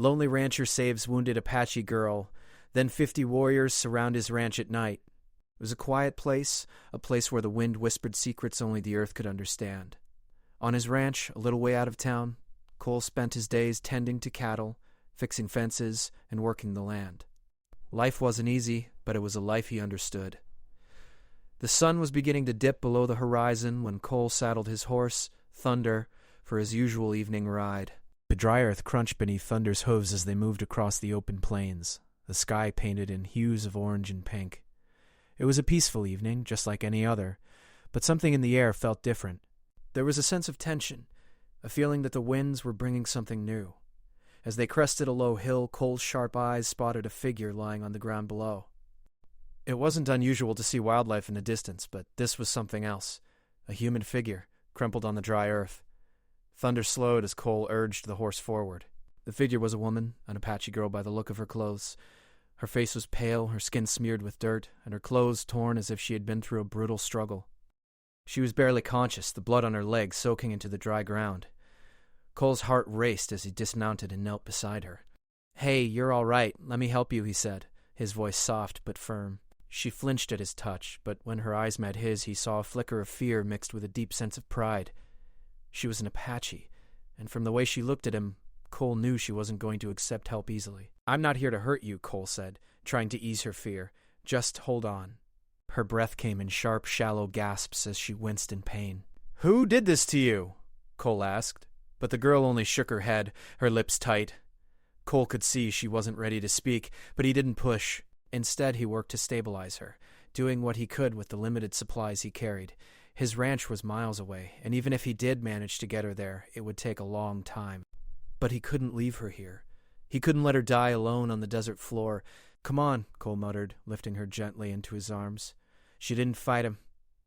Lonely rancher saves wounded Apache girl. Then 50 warriors surround his ranch at night. It was a quiet place, a place where the wind whispered secrets only the earth could understand. On his ranch, a little way out of town, Cole spent his days tending to cattle, fixing fences, and working the land. Life wasn't easy, but it was a life he understood. The sun was beginning to dip below the horizon when Cole saddled his horse, Thunder, for his usual evening ride. The dry earth crunched beneath Thunder's hooves as they moved across the open plains, the sky painted in hues of orange and pink. It was a peaceful evening, just like any other, but something in the air felt different. There was a sense of tension, a feeling that the winds were bringing something new. As they crested a low hill, Cole's sharp eyes spotted a figure lying on the ground below. It wasn't unusual to see wildlife in the distance, but this was something else. A human figure, crumpled on the dry earth. Thunder slowed as Cole urged the horse forward. The figure was a woman, an Apache girl by the look of her clothes. Her face was pale, her skin smeared with dirt, and her clothes torn as if she had been through a brutal struggle. She was barely conscious, the blood on her legs soaking into the dry ground. Cole's heart raced as he dismounted and knelt beside her. "Hey, you're all right. Let me help you," he said, his voice soft but firm. She flinched at his touch, but when her eyes met his, he saw a flicker of fear mixed with a deep sense of pride. She was an Apache, and from the way she looked at him, Cole knew she wasn't going to accept help easily. "I'm not here to hurt you," Cole said, trying to ease her fear. "Just hold on." Her breath came in sharp, shallow gasps as she winced in pain. "Who did this to you?" Cole asked, but the girl only shook her head, her lips tight. Cole could see she wasn't ready to speak, but he didn't push. Instead, he worked to stabilize her, doing what he could with the limited supplies he carried. His ranch was miles away, and even if he did manage to get her there, it would take a long time. But he couldn't leave her here. He couldn't let her die alone on the desert floor. "Come on," Cole muttered, lifting her gently into his arms. She didn't fight him.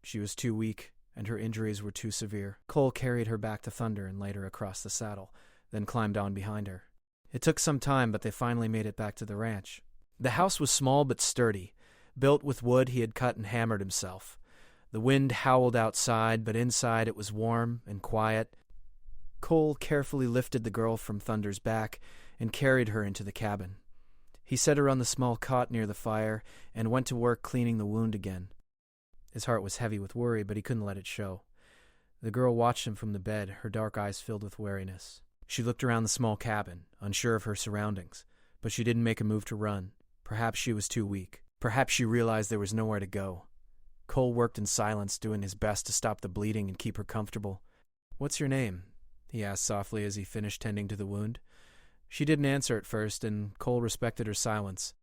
She was too weak, and her injuries were too severe. Cole carried her back to Thunder and laid her across the saddle, then climbed on behind her. It took some time, but they finally made it back to the ranch. The house was small but sturdy, built with wood he had cut and hammered himself. The wind howled outside, but inside it was warm and quiet. Cole carefully lifted the girl from Thunder's back and carried her into the cabin. He set her on the small cot near the fire and went to work cleaning the wound again. His heart was heavy with worry, but he couldn't let it show. The girl watched him from the bed, her dark eyes filled with wariness. She looked around the small cabin, unsure of her surroundings, but she didn't make a move to run. Perhaps she was too weak. Perhaps she realized there was nowhere to go. Cole worked in silence, doing his best to stop the bleeding and keep her comfortable. "What's your name?" he asked softly as he finished tending to the wound. She didn't answer at first, and Cole respected her silence.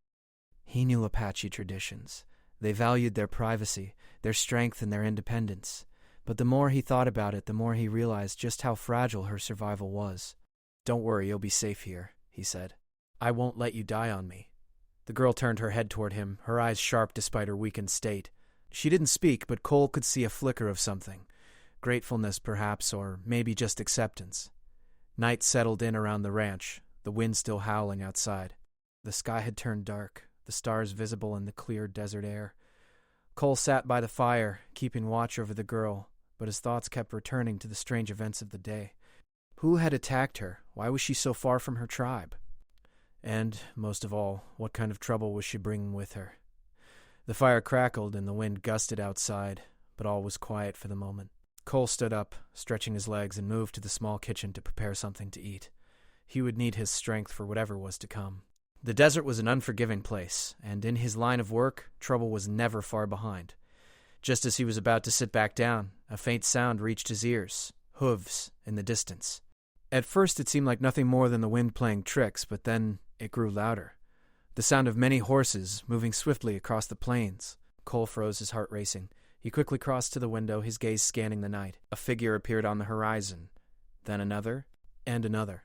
He knew Apache traditions. They valued their privacy, their strength, and their independence. But the more he thought about it, the more he realized just how fragile her survival was. "Don't worry, you'll be safe here," he said. "I won't let you die on me." The girl turned her head toward him, her eyes sharp despite her weakened state. She didn't speak, but Cole could see a flicker of something. Gratefulness, perhaps, or maybe just acceptance. Night settled in around the ranch, the wind still howling outside. The sky had turned dark, the stars visible in the clear desert air. Cole sat by the fire, keeping watch over the girl, but his thoughts kept returning to the strange events of the day. Who had attacked her? Why was she so far from her tribe? And, most of all, what kind of trouble was she bringing with her? The fire crackled and the wind gusted outside, but all was quiet for the moment. Cole stood up, stretching his legs, and moved to the small kitchen to prepare something to eat. He would need his strength for whatever was to come. The desert was an unforgiving place, and in his line of work, trouble was never far behind. Just as he was about to sit back down, a faint sound reached his ears, hooves in the distance. At first it seemed like nothing more than the wind playing tricks, but then it grew louder. The sound of many horses moving swiftly across the plains. Cole froze, his heart racing. He quickly crossed to the window, his gaze scanning the night. A figure appeared on the horizon, then another, and another.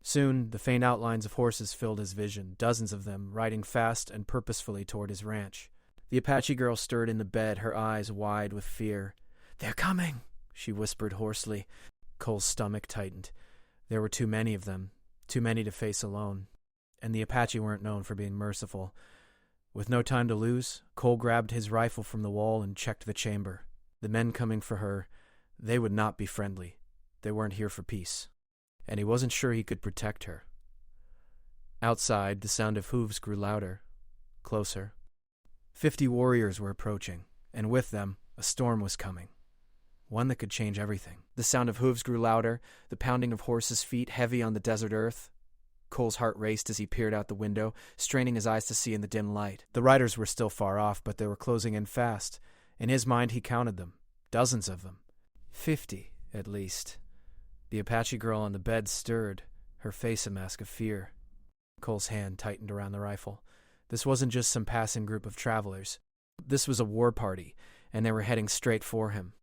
Soon, the faint outlines of horses filled his vision, dozens of them riding fast and purposefully toward his ranch. The Apache girl stirred in the bed, her eyes wide with fear. "They're coming," she whispered hoarsely. Cole's stomach tightened. There were too many of them, too many to face alone. And the Apache weren't known for being merciful. With no time to lose, Cole grabbed his rifle from the wall and checked the chamber. The men coming for her, they would not be friendly. They weren't here for peace. And he wasn't sure he could protect her. Outside, the sound of hooves grew louder, closer. 50 warriors were approaching, and with them, a storm was coming. One that could change everything. The sound of hooves grew louder, the pounding of horses' feet heavy on the desert earth. Cole's heart raced as he peered out the window, straining his eyes to see in the dim light. The riders were still far off, but they were closing in fast. In his mind, he counted them. Dozens of them. 50, at least. The Apache girl on the bed stirred, her face a mask of fear. Cole's hand tightened around the rifle. This wasn't just some passing group of travelers. This was a war party, and they were heading straight for him.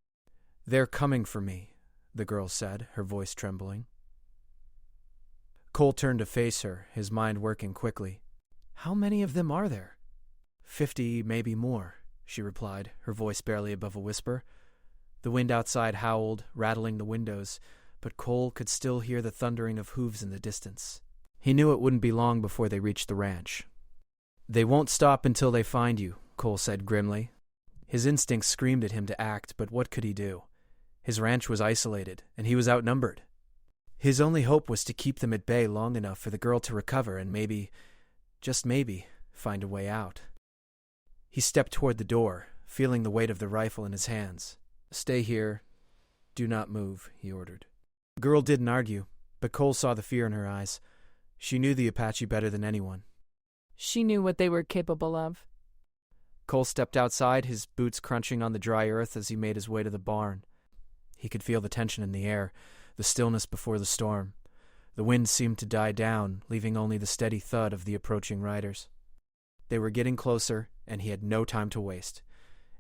"They're coming for me," the girl said, her voice trembling. Cole turned to face her, his mind working quickly. "How many of them are there?" 50, maybe more," she replied, her voice barely above a whisper. The wind outside howled, rattling the windows, but Cole could still hear the thundering of hooves in the distance. He knew it wouldn't be long before they reached the ranch. "They won't stop until they find you," Cole said grimly. His instincts screamed at him to act, but what could he do? His ranch was isolated, and he was outnumbered. His only hope was to keep them at bay long enough for the girl to recover and maybe, just maybe, find a way out. He stepped toward the door, feeling the weight of the rifle in his hands. "Stay here. Do not move," he ordered. The girl didn't argue, but Cole saw the fear in her eyes. She knew the Apache better than anyone. She knew what they were capable of. Cole stepped outside, his boots crunching on the dry earth as he made his way to the barn. He could feel the tension in the air, the stillness before the storm. The wind seemed to die down, leaving only the steady thud of the approaching riders. They were getting closer, and he had no time to waste.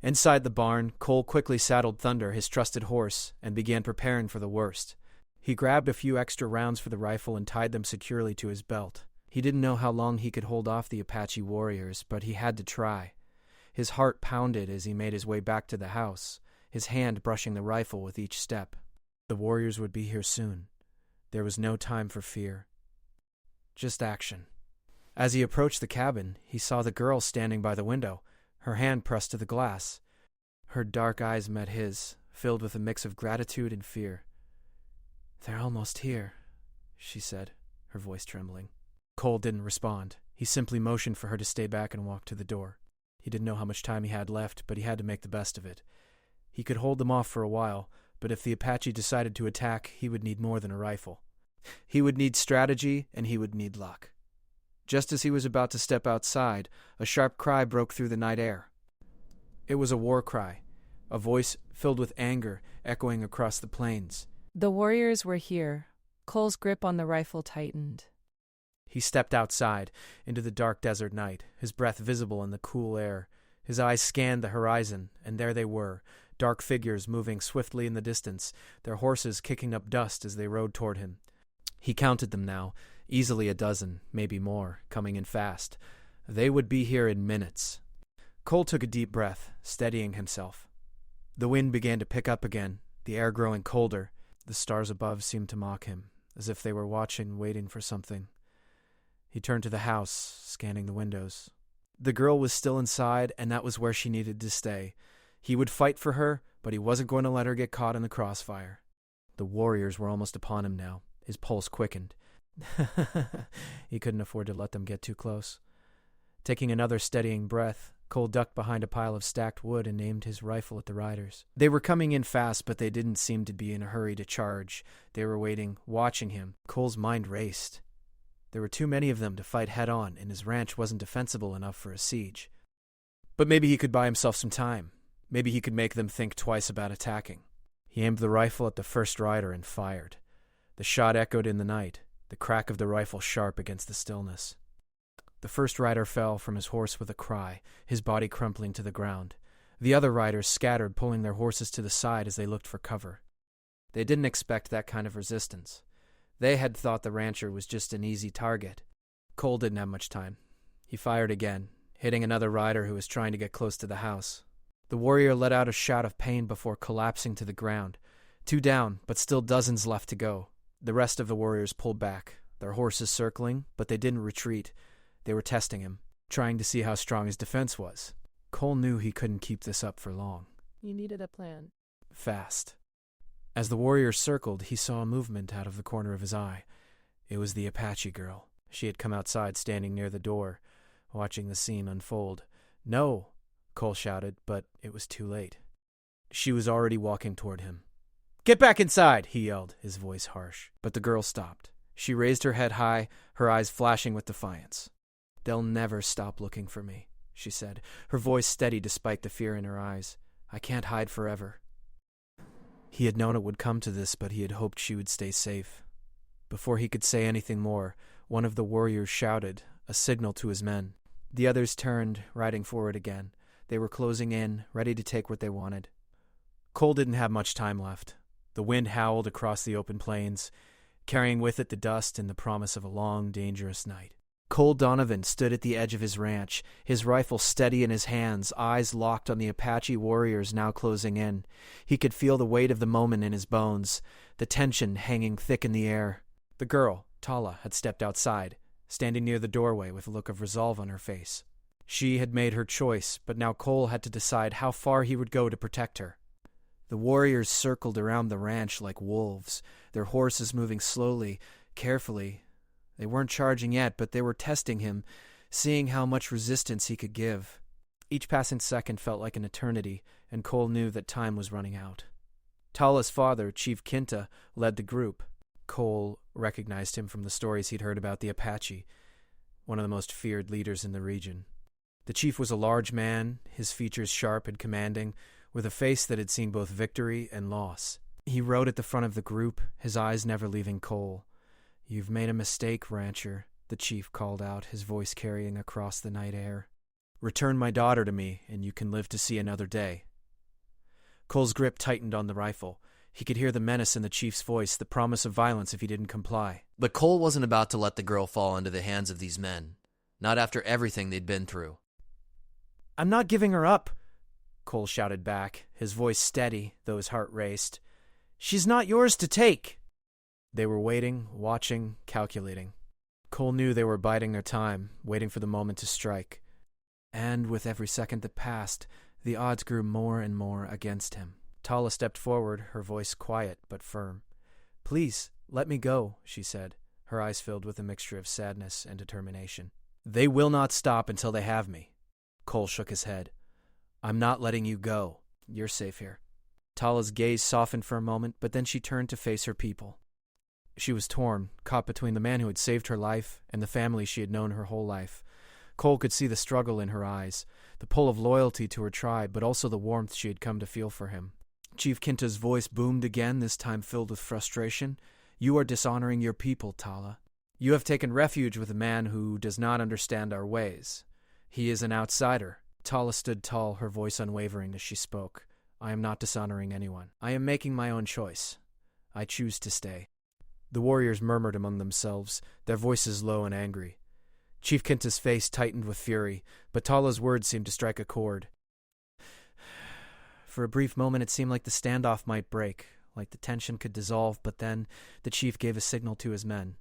Inside the barn, Cole quickly saddled Thunder, his trusted horse, and began preparing for the worst. He grabbed a few extra rounds for the rifle and tied them securely to his belt. He didn't know how long he could hold off the Apache warriors, but he had to try. His heart pounded as he made his way back to the house, his hand brushing the rifle with each step. The warriors would be here soon. There was no time for fear. Just action. As he approached the cabin, he saw the girl standing by the window, her hand pressed to the glass. Her dark eyes met his, filled with a mix of gratitude and fear. "They're almost here," she said, her voice trembling. Cole didn't respond. He simply motioned for her to stay back and walk to the door. He didn't know how much time he had left, but he had to make the best of it. He could hold them off for a while, but if the Apache decided to attack, he would need more than a rifle. He would need strategy, and he would need luck. Just as he was about to step outside, a sharp cry broke through the night air. It was a war cry, a voice filled with anger echoing across the plains. The warriors were here. Cole's grip on the rifle tightened. He stepped outside, into the dark desert night, his breath visible in the cool air. His eyes scanned the horizon, and there they were, dark figures moving swiftly in the distance, their horses kicking up dust as they rode toward him. He counted them now, easily a dozen, maybe more, coming in fast. They would be here in minutes. Cole took a deep breath, steadying himself. The wind began to pick up again, the air growing colder. The stars above seemed to mock him, as if they were watching, waiting for something. He turned to the house, scanning the windows. The girl was still inside, and that was where she needed to stay. He would fight for her, but he wasn't going to let her get caught in the crossfire. The warriors were almost upon him now. His pulse quickened. He couldn't afford to let them get too close. Taking another steadying breath, Cole ducked behind a pile of stacked wood and aimed his rifle at the riders. They were coming in fast, but they didn't seem to be in a hurry to charge. They were waiting, watching him. Cole's mind raced. There were too many of them to fight head-on, and his ranch wasn't defensible enough for a siege. But maybe he could buy himself some time. Maybe he could make them think twice about attacking. He aimed the rifle at the first rider and fired. The shot echoed in the night, the crack of the rifle sharp against the stillness. The first rider fell from his horse with a cry, his body crumpling to the ground. The other riders scattered, pulling their horses to the side as they looked for cover. They didn't expect that kind of resistance. They had thought the rancher was just an easy target. Cole didn't have much time. He fired again, hitting another rider who was trying to get close to the house. The warrior let out a shout of pain before collapsing to the ground. 2 down, but still dozens left to go. The rest of the warriors pulled back, their horses circling, but they didn't retreat. They were testing him, trying to see how strong his defense was. Cole knew he couldn't keep this up for long. You needed a plan. Fast. As the warriors circled, he saw a movement out of the corner of his eye. It was the Apache girl. She had come outside, standing near the door, watching the scene unfold. "No!" Cole shouted, but it was too late. She was already walking toward him. "Get back inside!" he yelled, his voice harsh. But the girl stopped. She raised her head high, her eyes flashing with defiance. "They'll never stop looking for me," she said, her voice steady despite the fear in her eyes. "I can't hide forever." He had known it would come to this, but he had hoped she would stay safe. Before he could say anything more, one of the warriors shouted, a signal to his men. The others turned, riding forward again. They were closing in, ready to take what they wanted. Cole didn't have much time left. The wind howled across the open plains, carrying with it the dust and the promise of a long, dangerous night. Cole Donovan stood at the edge of his ranch, his rifle steady in his hands, eyes locked on the Apache warriors now closing in. He could feel the weight of the moment in his bones, the tension hanging thick in the air. The girl, Tala, had stepped outside, standing near the doorway with a look of resolve on her face. She had made her choice, but now Cole had to decide how far he would go to protect her. The warriors circled around the ranch like wolves, their horses moving slowly, carefully. They weren't charging yet, but they were testing him, seeing how much resistance he could give. Each passing second felt like an eternity, and Cole knew that time was running out. Tala's father, Chief Kinta, led the group. Cole recognized him from the stories he'd heard about the Apache, one of the most feared leaders in the region. The chief was a large man, his features sharp and commanding, with a face that had seen both victory and loss. He rode at the front of the group, his eyes never leaving Cole. "You've made a mistake, rancher," the chief called out, his voice carrying across the night air. "Return my daughter to me, and you can live to see another day." Cole's grip tightened on the rifle. He could hear the menace in the chief's voice, the promise of violence if he didn't comply. But Cole wasn't about to let the girl fall into the hands of these men, not after everything they'd been through. "I'm not giving her up," Cole shouted back, his voice steady, though his heart raced. "She's not yours to take." They were waiting, watching, calculating. Cole knew they were biding their time, waiting for the moment to strike. And with every second that passed, the odds grew more and more against him. Tala stepped forward, her voice quiet but firm. "Please, let me go," she said, her eyes filled with a mixture of sadness and determination. "They will not stop until they have me." Cole shook his head. "I'm not letting you go. You're safe here." Tala's gaze softened for a moment, but then she turned to face her people. She was torn, caught between the man who had saved her life and the family she had known her whole life. Cole could see the struggle in her eyes, the pull of loyalty to her tribe, but also the warmth she had come to feel for him. Chief Kinta's voice boomed again, this time filled with frustration. "You are dishonoring your people, Tala. You have taken refuge with a man who does not understand our ways. He is an outsider." Tala stood tall, her voice unwavering as she spoke. "I am not dishonoring anyone. I am making my own choice. I choose to stay." The warriors murmured among themselves, their voices low and angry. Chief Kinta's face tightened with fury, but Tala's words seemed to strike a chord. For a brief moment it seemed like the standoff might break, like the tension could dissolve, but then the chief gave a signal to his men.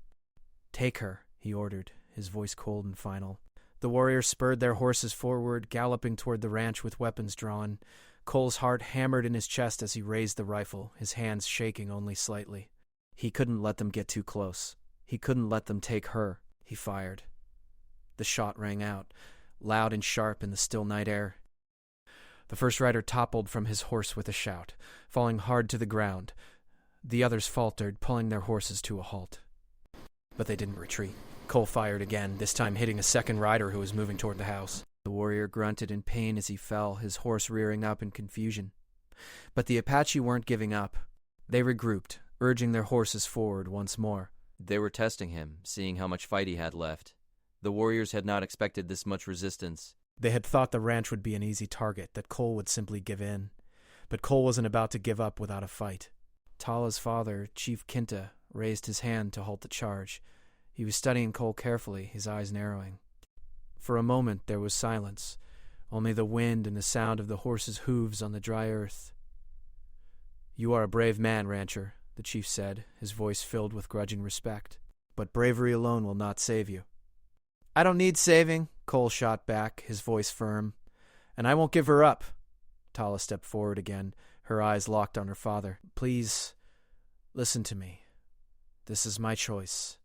"Take her," he ordered, his voice cold and final. The warriors spurred their horses forward, galloping toward the ranch with weapons drawn. Cole's heart hammered in his chest as he raised the rifle, his hands shaking only slightly. He couldn't let them get too close. He couldn't let them take her. He fired. The shot rang out, loud and sharp in the still night air. The first rider toppled from his horse with a shout, falling hard to the ground. The others faltered, pulling their horses to a halt. But they didn't retreat. Cole fired again, this time hitting a second rider who was moving toward the house. The warrior grunted in pain as he fell, his horse rearing up in confusion. But the Apache weren't giving up. They regrouped, urging their horses forward once more. They were testing him, seeing how much fight he had left. The warriors had not expected this much resistance. They had thought the ranch would be an easy target, that Cole would simply give in. But Cole wasn't about to give up without a fight. Tala's father, Chief Kinta, raised his hand to halt the charge. He was studying Cole carefully, his eyes narrowing. For a moment there was silence, only the wind and the sound of the horses' hooves on the dry earth. "You are a brave man, rancher," the chief said, his voice filled with grudging respect. "But bravery alone will not save you." "I don't need saving," Cole shot back, his voice firm. "And I won't give her up." Tala stepped forward again, her eyes locked on her father. "Please, listen to me. This is my choice.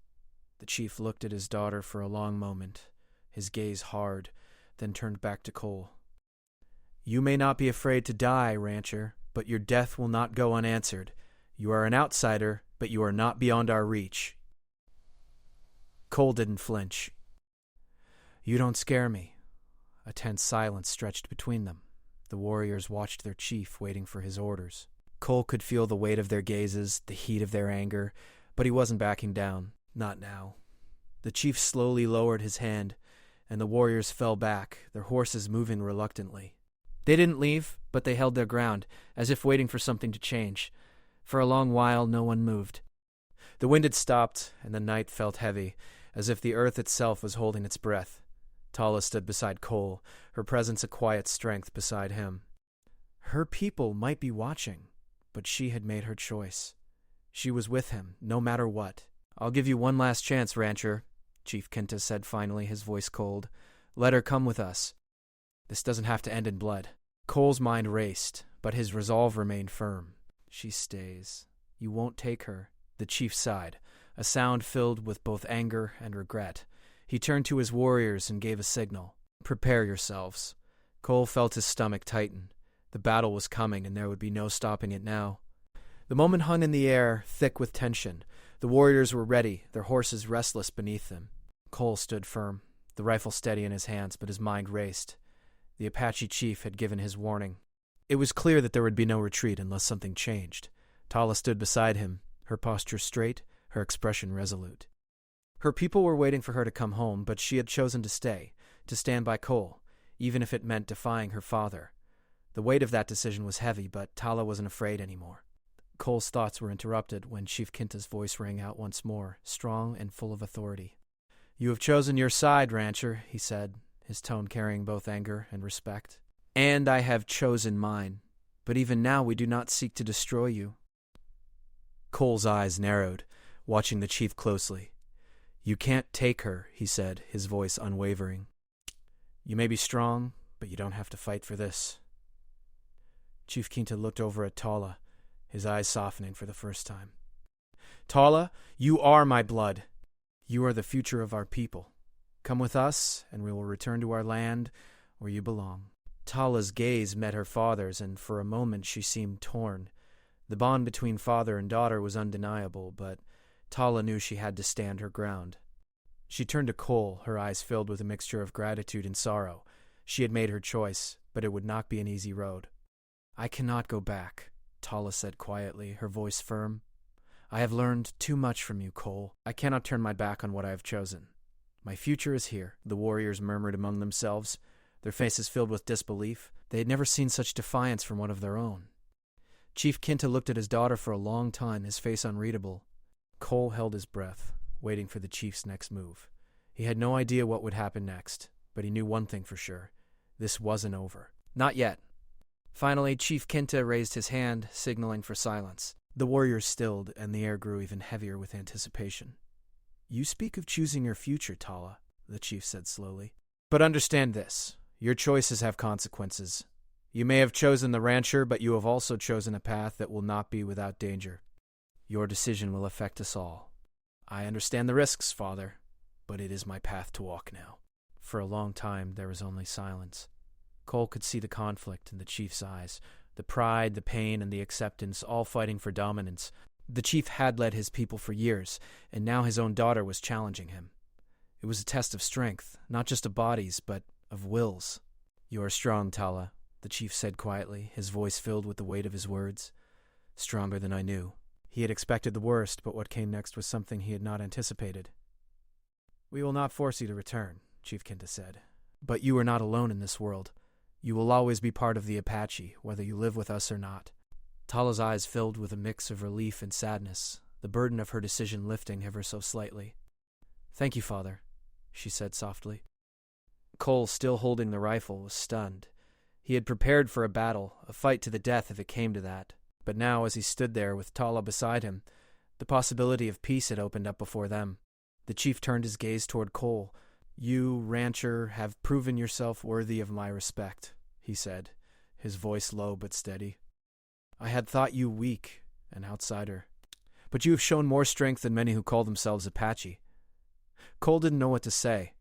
The chief looked at his daughter for a long moment, his gaze hard, then turned back to Cole. You may not be afraid to die, rancher, but your death will not go unanswered. You are an outsider, but you are not beyond our reach. Cole didn't flinch. You don't scare me. A tense silence stretched between them. The warriors watched their chief, waiting for his orders. Cole could feel the weight of their gazes, the heat of their anger, but he wasn't backing down. Not now. The chief slowly lowered his hand, and the warriors fell back, their horses moving reluctantly. They didn't leave, but they held their ground, as if waiting for something to change. For a long while, no one moved. The wind had stopped, and the night felt heavy, as if the earth itself was holding its breath. Tala stood beside Cole, her presence a quiet strength beside him. Her people might be watching, but she had made her choice. She was with him, no matter what. I'll give you one last chance, rancher, Chief Quinta said finally, his voice cold. Let her come with us. This doesn't have to end in blood. Cole's mind raced, but his resolve remained firm. She stays. You won't take her. The chief sighed, a sound filled with both anger and regret. He turned to his warriors and gave a signal. Prepare yourselves. Cole felt his stomach tighten. The battle was coming, and there would be no stopping it now. The moment hung in the air, thick with tension. The warriors were ready, their horses restless beneath them. Cole stood firm, the rifle steady in his hands, but his mind raced. The Apache chief had given his warning. It was clear that there would be no retreat unless something changed. Tala stood beside him, her posture straight, her expression resolute. Her people were waiting for her to come home, but she had chosen to stay, to stand by Cole, even if it meant defying her father. The weight of that decision was heavy, but Tala wasn't afraid anymore. Cole's thoughts were interrupted when Chief Quinta's voice rang out once more, strong and full of authority. You have chosen your side, rancher, he said, his tone carrying both anger and respect. And I have chosen mine. But even now we do not seek to destroy you. Cole's eyes narrowed, watching the chief closely. You can't take her, he said, his voice unwavering. You may be strong, but you don't have to fight for this. Chief Quinta looked over at Tala, his eyes softening for the first time. Tala, you are my blood. You are the future of our people. Come with us, and we will return to our land where you belong. Tala's gaze met her father's, and for a moment she seemed torn. The bond between father and daughter was undeniable, but Tala knew she had to stand her ground. She turned to Cole, her eyes filled with a mixture of gratitude and sorrow. She had made her choice, but it would not be an easy road. I cannot go back, Tala said quietly, her voice firm. I have learned too much from you, Cole. I cannot turn my back on what I have chosen. My future is here, the warriors murmured among themselves, their faces filled with disbelief. They had never seen such defiance from one of their own. Chief Quinta looked at his daughter for a long time, his face unreadable. Cole held his breath, waiting for the chief's next move. He had no idea what would happen next, but he knew one thing for sure. This wasn't over. Not yet. Finally, Chief Quinta raised his hand, signaling for silence. The warriors stilled, and the air grew even heavier with anticipation. You speak of choosing your future, Tala, the chief said slowly. But understand this. Your choices have consequences. You may have chosen the rancher, but you have also chosen a path that will not be without danger. Your decision will affect us all. I understand the risks, Father, but it is my path to walk now. For a long time, there was only silence. Cole could see the conflict in the chief's eyes, the pride, the pain, and the acceptance, all fighting for dominance. The chief had led his people for years, and now his own daughter was challenging him. It was a test of strength, not just of bodies, but of wills. You are strong, Tala, the chief said quietly, his voice filled with the weight of his words. Stronger than I knew. He had expected the worst, but what came next was something he had not anticipated. We will not force you to return, Chief Quinta said. But you are not alone in this world. You will always be part of the Apache, whether you live with us or not. Tala's eyes filled with a mix of relief and sadness, the burden of her decision lifting ever so slightly. Thank you, Father, she said softly. Cole, still holding the rifle, was stunned. He had prepared for a battle, a fight to the death if it came to that. But now, as he stood there with Tala beside him, the possibility of peace had opened up before them. The chief turned his gaze toward Cole. You, rancher, have proven yourself worthy of my respect, he said, his voice low but steady. I had thought you weak, an outsider. But you have shown more strength than many who call themselves Apache. Cole didn't know what to say.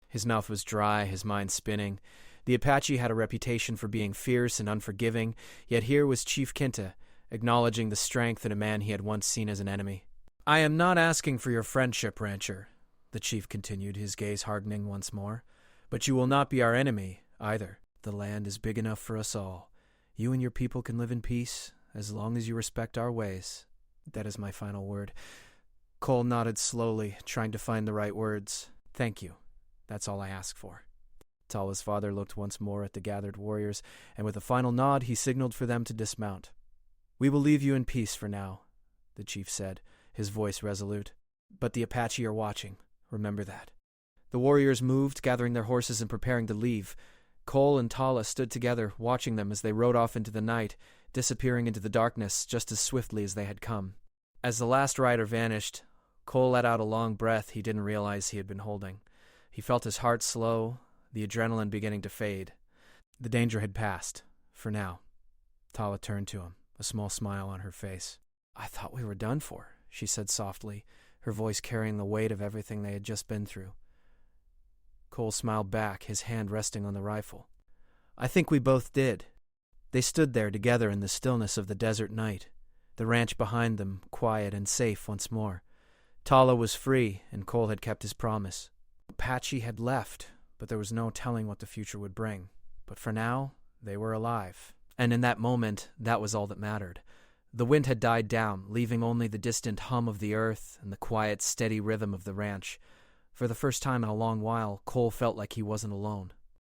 His mouth was dry, his mind spinning. The Apache had a reputation for being fierce and unforgiving, yet here was Chief Kinta, acknowledging the strength in a man he had once seen as an enemy. "I am not asking for your friendship, rancher," the chief continued, his gaze hardening once more. "But you will not be our enemy, either. The land is big enough for us all. You and your people can live in peace, as long as you respect our ways. That is my final word." Cole nodded slowly, trying to find the right words. "Thank you. That's all I ask for." Tala's father looked once more at the gathered warriors, and with a final nod he signaled for them to dismount. "We will leave you in peace for now," the chief said, his voice resolute. "But the Apache are watching. Remember that." The warriors moved, gathering their horses and preparing to leave. Cole and Tala stood together, watching them as they rode off into the night, disappearing into the darkness just as swiftly as they had come. As the last rider vanished, Cole let out a long breath he didn't realize he had been holding. He felt his heart slow, the adrenaline beginning to fade. The danger had passed, for now. Tala turned to him, a small smile on her face. "I thought we were done for," she said softly, her voice carrying the weight of everything they had just been through. Cole smiled back, his hand resting on the rifle. "I think we both did." They stood there together in the stillness of the desert night, the ranch behind them, quiet and safe once more. Tala was free, and Cole had kept his promise. Apache had left, but there was no telling what the future would bring. But for now, they were alive. And in that moment, that was all that mattered. The wind had died down, leaving only the distant hum of the earth and the quiet, steady rhythm of the ranch. For the first time in a long while, Cole felt like he wasn't alone.